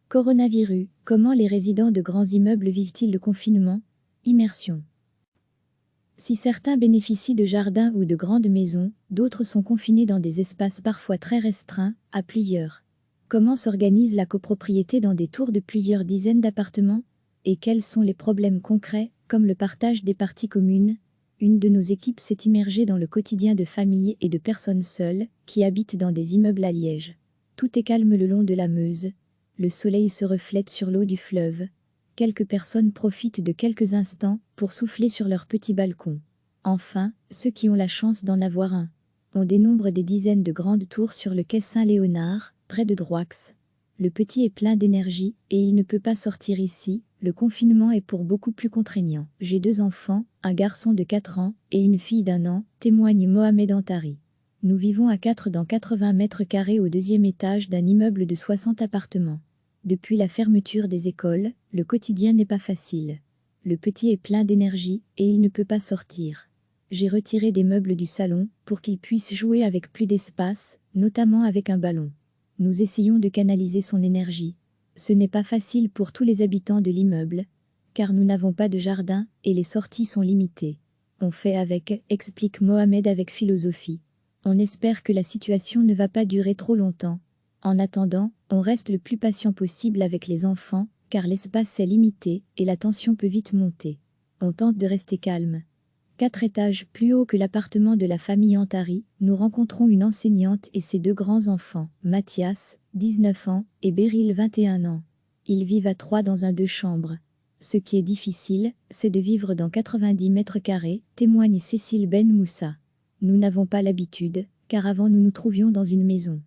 Coronavirus, comment les résidents de grands immeubles vivent-ils le confinement? Immersion. Si certains bénéficient de jardins ou de grandes maisons, d'autres sont confinés dans des espaces parfois très restreints, à plusieurs. Comment s'organise la copropriété dans des tours de plusieurs dizaines d'appartements? Et quels sont les problèmes concrets, comme le partage des parties communes? Une de nos équipes s'est immergée dans le quotidien de familles et de personnes seules, qui habitent dans des immeubles à Liège. Tout est calme le long de la Meuse. Le soleil se reflète sur l'eau du fleuve. Quelques personnes profitent de quelques instants pour souffler sur leur petit balcon. Enfin, ceux qui ont la chance d'en avoir un. On dénombre des dizaines de grandes tours sur le quai Saint-Léonard, près de Droix. Le petit est plein d'énergie et il ne peut pas sortir ici, le confinement est pour beaucoup plus contraignant. J'ai 2 enfants, un garçon de 4 ans et une fille d'1 an, témoigne Mohamed Antari. Nous vivons à 4 dans 80 mètres carrés au 2e étage d'un immeuble de 60 appartements. Depuis la fermeture des écoles, le quotidien n'est pas facile. Le petit est plein d'énergie et il ne peut pas sortir. J'ai retiré des meubles du salon pour qu'il puisse jouer avec plus d'espace, notamment avec un ballon. Nous essayons de canaliser son énergie. Ce n'est pas facile pour tous les habitants de l'immeuble, car nous n'avons pas de jardin et les sorties sont limitées. On fait avec, explique Mohamed avec philosophie. On espère que la situation ne va pas durer trop longtemps. En attendant, on reste le plus patient possible avec les enfants, car l'espace est limité et la tension peut vite monter. On tente de rester calme. 4 étages plus haut que l'appartement de la famille Antari, nous rencontrons une enseignante et ses 2 grands-enfants, Mathias, 19 ans, et Beryl, 21 ans. Ils vivent à 3 dans un 2 chambres. Ce qui est difficile, c'est de vivre dans 90 mètres carrés, témoigne Cécile Ben Moussa. Nous n'avons pas l'habitude, car avant nous nous trouvions dans une maison.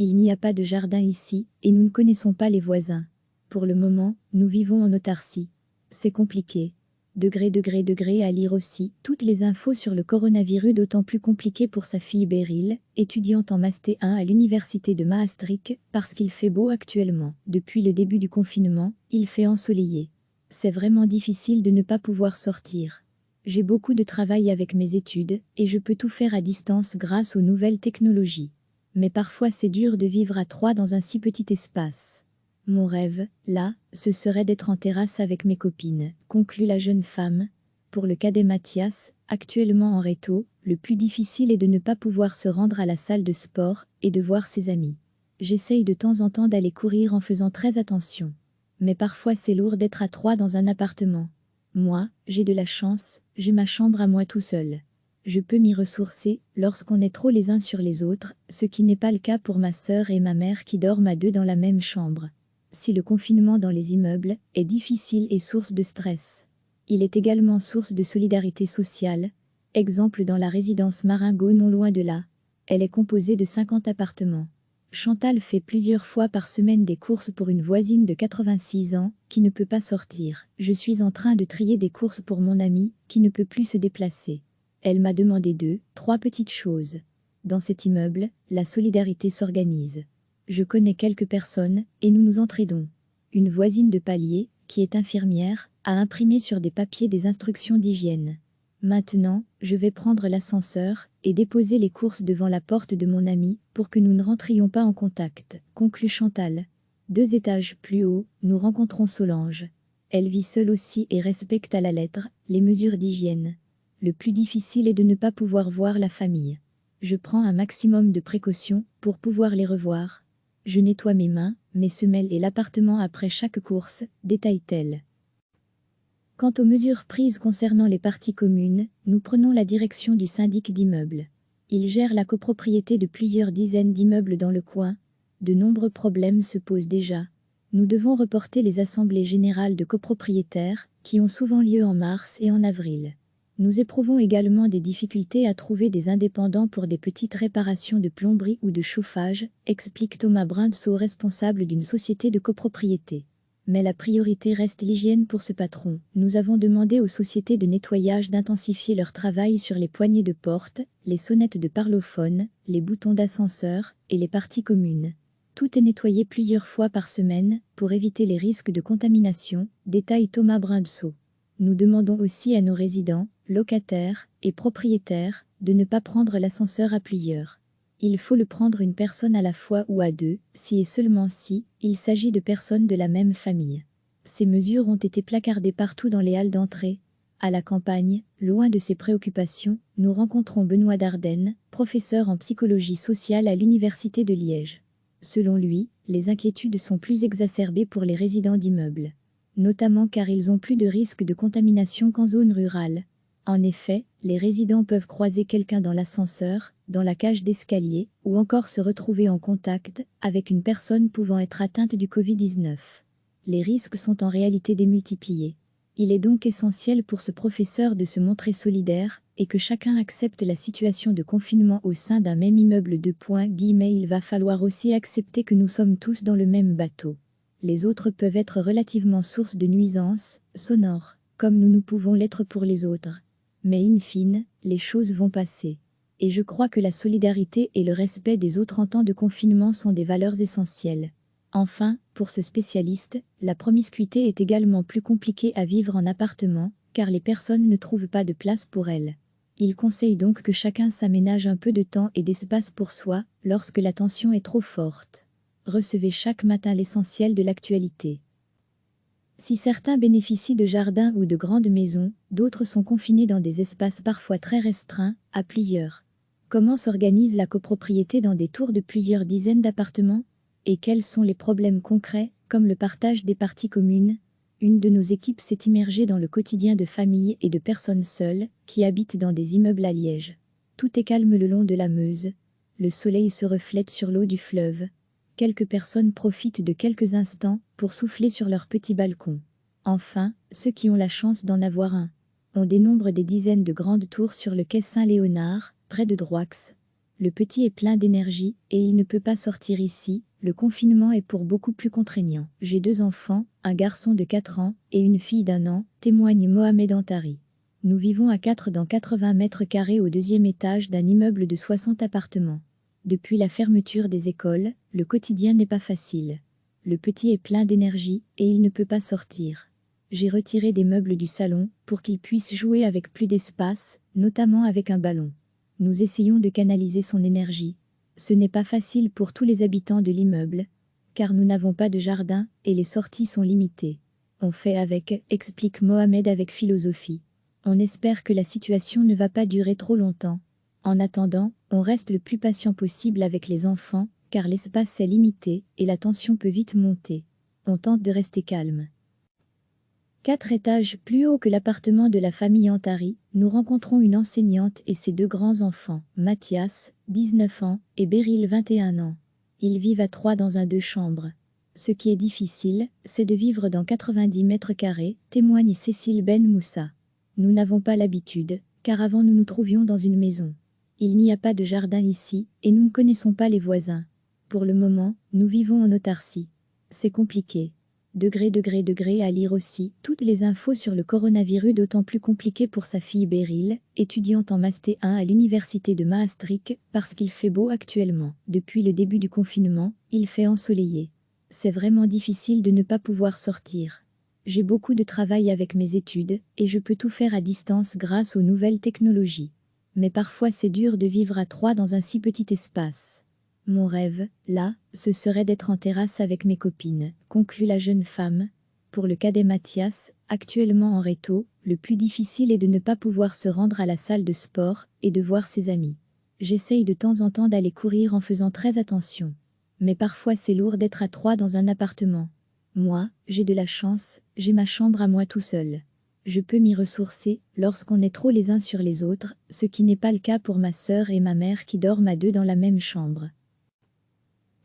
Il n'y a pas de jardin ici, et nous ne connaissons pas les voisins. Pour le moment, nous vivons en autarcie. C'est compliqué. Degré à lire aussi toutes les infos sur le coronavirus, d'autant plus compliqué pour sa fille Beryl, étudiante en Master 1 à l'université de Maastricht, parce qu'il fait beau actuellement. Depuis le début du confinement, il fait ensoleillé. C'est vraiment difficile de ne pas pouvoir sortir. J'ai beaucoup de travail avec mes études, et je peux tout faire à distance grâce aux nouvelles technologies. Mais parfois c'est dur de vivre à 3 dans un si petit espace. Mon rêve, là, ce serait d'être en terrasse avec mes copines, conclut la jeune femme. Pour le cadet Mathias, actuellement en réto, le plus difficile est de ne pas pouvoir se rendre à la salle de sport et de voir ses amis. J'essaye de temps en temps d'aller courir en faisant très attention. Mais parfois c'est lourd d'être à 3 dans un appartement. Moi, j'ai de la chance, j'ai ma chambre à moi tout seul. Je peux m'y ressourcer lorsqu'on est trop les uns sur les autres, ce qui n'est pas le cas pour ma sœur et ma mère qui dorment à 2 dans la même chambre. Si le confinement dans les immeubles est difficile et source de stress, il est également source de solidarité sociale. Exemple dans la résidence Maringo non loin de là. Elle est composée de 50 appartements. Chantal fait plusieurs fois par semaine des courses pour une voisine de 86 ans qui ne peut pas sortir. Je suis en train de trier des courses pour mon amie qui ne peut plus se déplacer. Elle m'a demandé 2, 3 petites choses. Dans cet immeuble, la solidarité s'organise. Je connais quelques personnes et nous nous entraidons. Une voisine de palier, qui est infirmière, a imprimé sur des papiers des instructions d'hygiène. Maintenant, je vais prendre l'ascenseur et déposer les courses devant la porte de mon ami pour que nous ne rentrions pas en contact, conclut Chantal. 2 étages plus haut, nous rencontrons Solange. Elle vit seule aussi et respecte à la lettre les mesures d'hygiène. Le plus difficile est de ne pas pouvoir voir la famille. Je prends un maximum de précautions pour pouvoir les revoir. Je nettoie mes mains, mes semelles et l'appartement après chaque course, détaille-t-elle. Quant aux mesures prises concernant les parties communes, nous prenons la direction du syndic d'immeubles. Il gère la copropriété de plusieurs dizaines d'immeubles dans le coin. De nombreux problèmes se posent déjà. Nous devons reporter les assemblées générales de copropriétaires, qui ont souvent lieu en mars et en avril. Nous éprouvons également des difficultés à trouver des indépendants pour des petites réparations de plomberie ou de chauffage, explique Thomas Brunceau, responsable d'une société de copropriété. Mais la priorité reste l'hygiène pour ce patron. Nous avons demandé aux sociétés de nettoyage d'intensifier leur travail sur les poignées de porte, les sonnettes de parlophone, les boutons d'ascenseur et les parties communes. Tout est nettoyé plusieurs fois par semaine pour éviter les risques de contamination, détaille Thomas Brunceau. Nous demandons aussi à nos résidents, locataires et propriétaires de ne pas prendre l'ascenseur à plusieurs. Il faut le prendre une personne à la fois ou à deux, si et seulement si, il s'agit de personnes de la même famille. Ces mesures ont été placardées partout dans les halles d'entrée. À la campagne, loin de ses préoccupations, nous rencontrons Benoît Dardenne, professeur en psychologie sociale à l'Université de Liège. Selon lui, les inquiétudes sont plus exacerbées pour les résidents d'immeubles, notamment car ils ont plus de risques de contamination qu'en zone rurale. En effet, les résidents peuvent croiser quelqu'un dans l'ascenseur, dans la cage d'escalier, ou encore se retrouver en contact avec une personne pouvant être atteinte du Covid-19. Les risques sont en réalité démultipliés. Il est donc essentiel pour ce professeur de se montrer solidaire et que chacun accepte la situation de confinement au sein d'un même immeuble. Il va falloir aussi accepter que nous sommes tous dans le même bateau. Les autres peuvent être relativement source de nuisances sonores, comme nous pouvons l'être pour les autres. Mais in fine, les choses vont passer. Et je crois que la solidarité et le respect des autres en temps de confinement sont des valeurs essentielles. Enfin, pour ce spécialiste, la promiscuité est également plus compliquée à vivre en appartement, car les personnes ne trouvent pas de place pour elles. Il conseille donc que chacun s'aménage un peu de temps et d'espace pour soi, lorsque la tension est trop forte. Recevez chaque matin l'essentiel de l'actualité. Si certains bénéficient de jardins ou de grandes maisons, d'autres sont confinés dans des espaces parfois très restreints, à plusieurs. Comment s'organise la copropriété dans des tours de plusieurs dizaines d'appartements ? Et quels sont les problèmes concrets, comme le partage des parties communes ? Une de nos équipes s'est immergée dans le quotidien de familles et de personnes seules, qui habitent dans des immeubles à Liège. Tout est calme le long de la Meuse. Le soleil se reflète sur l'eau du fleuve. Quelques personnes profitent de quelques instants pour souffler sur leur petit balcon. Enfin, ceux qui ont la chance d'en avoir un. On dénombre des dizaines de grandes tours sur le quai Saint-Léonard, près de Droix. Le petit est plein d'énergie et il ne peut pas sortir ici. Le confinement est pour beaucoup plus contraignant. J'ai 2 enfants, un garçon de 4 ans et une fille d'1 an, témoigne Mohamed Antari. Nous vivons à 4 dans 80 mètres carrés au 2e étage d'un immeuble de 60 appartements. Depuis la fermeture des écoles, le quotidien n'est pas facile. Le petit est plein d'énergie et il ne peut pas sortir. J'ai retiré des meubles du salon pour qu'il puisse jouer avec plus d'espace, notamment avec un ballon. Nous essayons de canaliser son énergie. Ce n'est pas facile pour tous les habitants de l'immeuble, car nous n'avons pas de jardin et les sorties sont limitées. On fait avec, explique Mohamed avec philosophie. On espère que la situation ne va pas durer trop longtemps. En attendant, on reste le plus patient possible avec les enfants, car l'espace est limité et la tension peut vite monter. On tente de rester calme. 4 étages plus haut que l'appartement de la famille Antari, nous rencontrons une enseignante et ses 2 grands-enfants, Mathias, 19 ans, et Beryl, 21 ans. Ils vivent à 3 dans un 2 chambres. Ce qui est difficile, c'est de vivre dans 90 mètres carrés, témoigne Cécile Ben Moussa. Nous n'avons pas l'habitude, car avant nous nous trouvions dans une maison. Il n'y a pas de jardin ici, et nous ne connaissons pas les voisins. Pour le moment, nous vivons en autarcie. C'est compliqué. Degré à lire aussi toutes les infos sur le coronavirus, d'autant plus compliqué pour sa fille Beryl, étudiante en Master 1 à l'université de Maastricht, parce qu'il fait beau actuellement. Depuis le début du confinement, il fait ensoleillé. C'est vraiment difficile de ne pas pouvoir sortir. J'ai beaucoup de travail avec mes études, et je peux tout faire à distance grâce aux nouvelles technologies. Mais parfois c'est dur de vivre à 3 dans un si petit espace. Mon rêve, là, ce serait d'être en terrasse avec mes copines, conclut la jeune femme. Pour le cadet Mathias, actuellement en réto, le plus difficile est de ne pas pouvoir se rendre à la salle de sport et de voir ses amis. J'essaye de temps en temps d'aller courir en faisant très attention. Mais parfois c'est lourd d'être à 3 dans un appartement. Moi, j'ai de la chance, j'ai ma chambre à moi tout seul. Je peux m'y ressourcer lorsqu'on est trop les uns sur les autres, ce qui n'est pas le cas pour ma sœur et ma mère qui dorment à 2 dans la même chambre.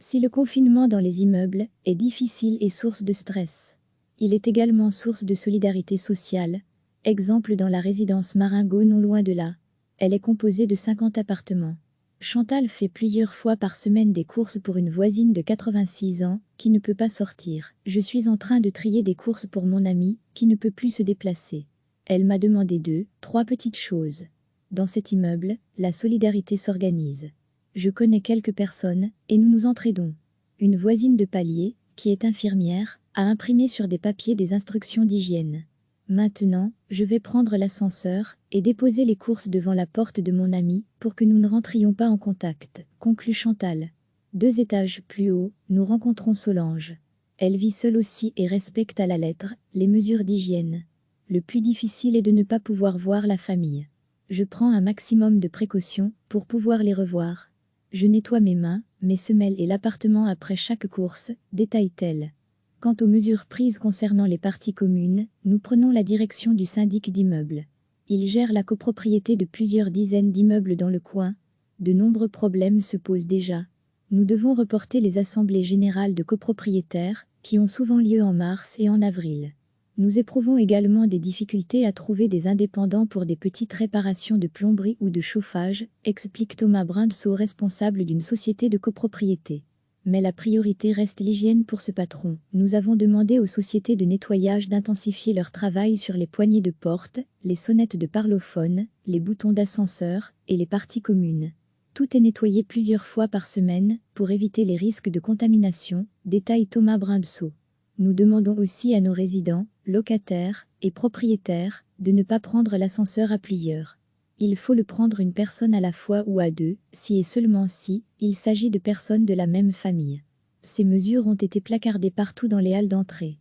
Si le confinement dans les immeubles est difficile et source de stress, il est également source de solidarité sociale. Exemple dans la résidence Maringo non loin de là. Elle est composée de 50 appartements. Chantal fait plusieurs fois par semaine des courses pour une voisine de 86 ans qui ne peut pas sortir. Je suis en train de trier des courses pour mon amie qui ne peut plus se déplacer. Elle m'a demandé 2, 3 petites choses. Dans cet immeuble, la solidarité s'organise. Je connais quelques personnes, et nous nous entraidons. Une voisine de palier, qui est infirmière, a imprimé sur des papiers des instructions d'hygiène. Maintenant, je vais prendre l'ascenseur et déposer les courses devant la porte de mon ami pour que nous ne rentrions pas en contact, conclut Chantal. 2 étages plus haut, nous rencontrons Solange. Elle vit seule aussi et respecte à la lettre les mesures d'hygiène. Le plus difficile est de ne pas pouvoir voir la famille. Je prends un maximum de précautions pour pouvoir les revoir. Je nettoie mes mains, mes semelles et l'appartement après chaque course, détaille-t-elle. Quant aux mesures prises concernant les parties communes, nous prenons la direction du syndic d'immeubles. Il gère la copropriété de plusieurs dizaines d'immeubles dans le coin. De nombreux problèmes se posent déjà. Nous devons reporter les assemblées générales de copropriétaires, qui ont souvent lieu en mars et en avril. Nous éprouvons également des difficultés à trouver des indépendants pour des petites réparations de plomberie ou de chauffage, explique Thomas Brindseau, responsable d'une société de copropriété. Mais la priorité reste l'hygiène pour ce patron. Nous avons demandé aux sociétés de nettoyage d'intensifier leur travail sur les poignées de porte, les sonnettes de parlophone, les boutons d'ascenseur et les parties communes. Tout est nettoyé plusieurs fois par semaine pour éviter les risques de contamination, détaille Thomas Brindseau. Nous demandons aussi à nos résidents, locataires et propriétaires de ne pas prendre l'ascenseur à plusieurs. Il faut le prendre une personne à la fois ou à deux, si et seulement si il s'agit de personnes de la même famille. Ces mesures ont été placardées partout dans les halles d'entrée.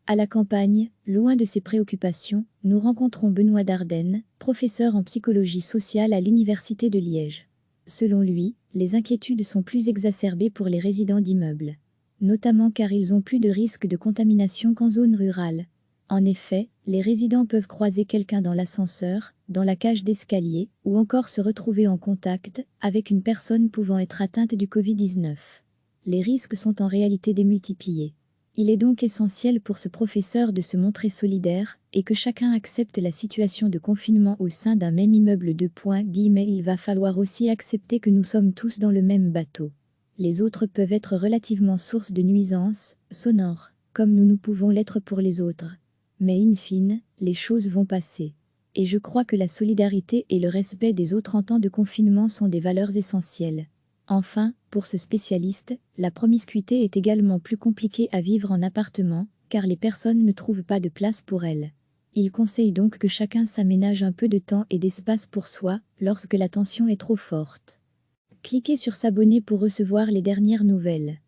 À la campagne, loin de ces préoccupations, nous rencontrons Benoît Dardenne, professeur en psychologie sociale à l'Université de Liège. Selon lui, les inquiétudes sont plus exacerbées pour les résidents d'immeubles, notamment car ils ont plus de risques de contamination qu'en zone rurale. En effet, les résidents peuvent croiser quelqu'un dans l'ascenseur, dans la cage d'escalier, ou encore se retrouver en contact avec une personne pouvant être atteinte du Covid-19. Les risques sont en réalité démultipliés. Il est donc essentiel pour ce professeur de se montrer solidaire et que chacun accepte la situation de confinement au sein d'un même immeuble. Il va falloir aussi accepter que nous sommes tous dans le même bateau. Les autres peuvent être relativement source de nuisances sonores, comme nous pouvons l'être pour les autres. Mais in fine, les choses vont passer. Et je crois que la solidarité et le respect des autres en temps de confinement sont des valeurs essentielles. Enfin, pour ce spécialiste, la promiscuité est également plus compliquée à vivre en appartement, car les personnes ne trouvent pas de place pour elles. Il conseille donc que chacun s'aménage un peu de temps et d'espace pour soi, lorsque la tension est trop forte. Cliquez sur s'abonner pour recevoir les dernières nouvelles.